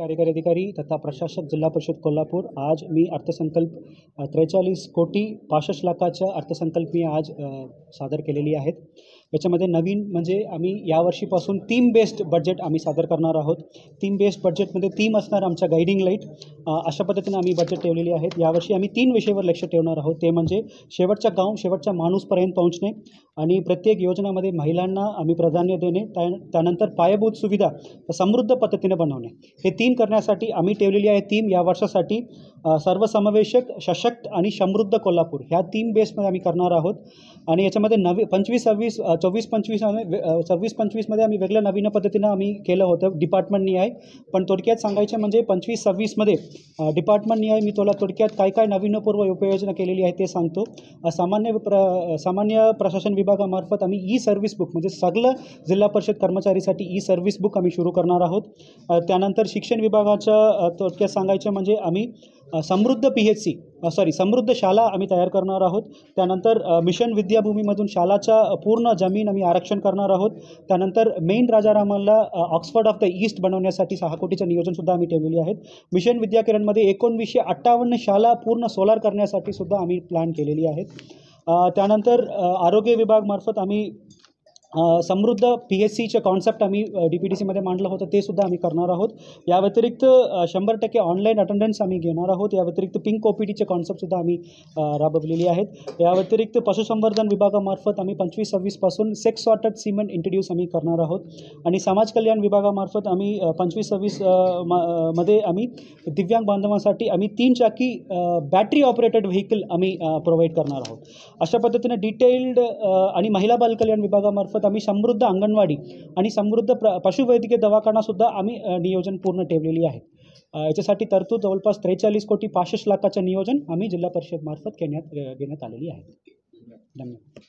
कार्यकारी अधिकारी तथा प्रशासक जिल्हा परिषद कोल्हापूर। आज मी अर्थसंकल्प 43 कोटी 65 लाखाच्या अर्थसंकल्प आज सादर केलेली आहेत। याच्यामध्ये नवीन म्हणजे आम्ही यावर्षीपासून थीम बेस्ड बजेट आम्ही सादर करणार आहोत। थीम बेस्ड बजेटमध्ये थीम असणार आमच्या गाइडिंग लाईट, अशा पद्धतीने आम्ही बजेट ठेवलेली आहेत। यावर्षी आम्ही 3 विषयावर लक्ष ठेवणार आहोत। ते म्हणजे शेवटच्या गाव शेवटच्या माणूसपर्यंत पोहोचणे आणि प्रत्येक योजनामध्ये महिलांना आम्ही प्राधान्य देणे, त्यानंतर पायाभूत सुविधा समृद्ध पद्धतीने बनवणे। हे 3 करण्यासाठी आम्ही ठेवलेली आहे थीम या वर्षासाठी सर्वसमावेशक, सशक्त आणि समृद्ध कोल्हापूर ह्या थीम बेसमध्ये आम्ही करणार आहोत। आणि याच्यामध्ये 24-26 मध्ये आम्ही वेगळ्या नवीन पद्धतीनं आम्ही केलं होतं डिपार्टमेंट निहाय, पण थोडक्यात सांगायचं म्हणजे 25-26 मध्ये डिपार्टमेंट निहाय मी तुला थोडक्यात काय काय नवीनपूर्व उपाययोजना केलेली आहे ते सांगतो। सामान्य प्रशासन विभागामार्फत आम्ही ई सर्व्हिस बुक म्हणजे सगळं जिल्हा परिषद कर्मचारीसाठी ई सर्व्हिस बुक आम्ही सुरू करणार आहोत। त्यानंतर शिक्षण विभागाच्या थोडक्यात सांगायचं म्हणजे आम्ही समृद्ध शाळा आम्ही तयार करणार आहोत। त्यानंतर मिशन विद्याभूमीमधून शाळाचा पूर्ण जमीन आम्ही आरक्षण करणार आहोत। त्यानंतर मेन राजारामला ऑक्सफर्ड ऑफ द ईस्ट बनवण्यासाठी 6 कोटीचं नियोजनसुद्धा आम्ही ठेवलेली आहेत। मिशन विद्याकिरणमध्ये 1958 शाळा पूर्ण सोलार करण्यासाठी सुद्धा आम्ही प्लॅन केलेली आहेत। त्यानंतर आरोग्य विभागामार्फत आम्ही समृद्ध PHCचे कॉन्सेप्ट आम्ही DPTCमध्ये मांडलं होतं, ते सुद्धा आम्ही करणार आहोत। या व्यतिरिक्त 100% ऑनलाईन अटेंडन्स आम्ही घेणार आहोत। या व्यतिरिक्त पिंक OPDचे कॉन्सेप्टसुद्धा आम्ही राबवलेली आहेत। या व्यतिरिक्त पशुसंवर्धन विभागामार्फत आम्ही 25-26 पासून सेक्स सॉर्टेड सिमेंट इंट्रोड्यूस आम्ही करणार आहोत। आणि समाज कल्याण विभागामार्फत आम्ही 25-26 मध्ये आम्ही दिव्यांग बांधवांसाठी आम्ही 3 चाकी बॅटरी ऑपरेटेड व्हेकल आम्ही प्रोव्हाइड करणार आहोत। अशा पद्धतीने डिटेल्ड आणि महिला बाल कल्याण विभागामार्फत आम्ही समृद्ध अंगणवाडी आणि समृद्ध पशुवैद्यकीय दवाखानासुद्धा आम्ही नियोजन पूर्ण ठेवलेली आहे। याच्यासाठी तरतूद जवळपास 43 कोटी 65 लाखाचं नियोजन आम्ही जिल्हा परिषद मार्फत घेण्यात आलेली आहे। धन्यवाद।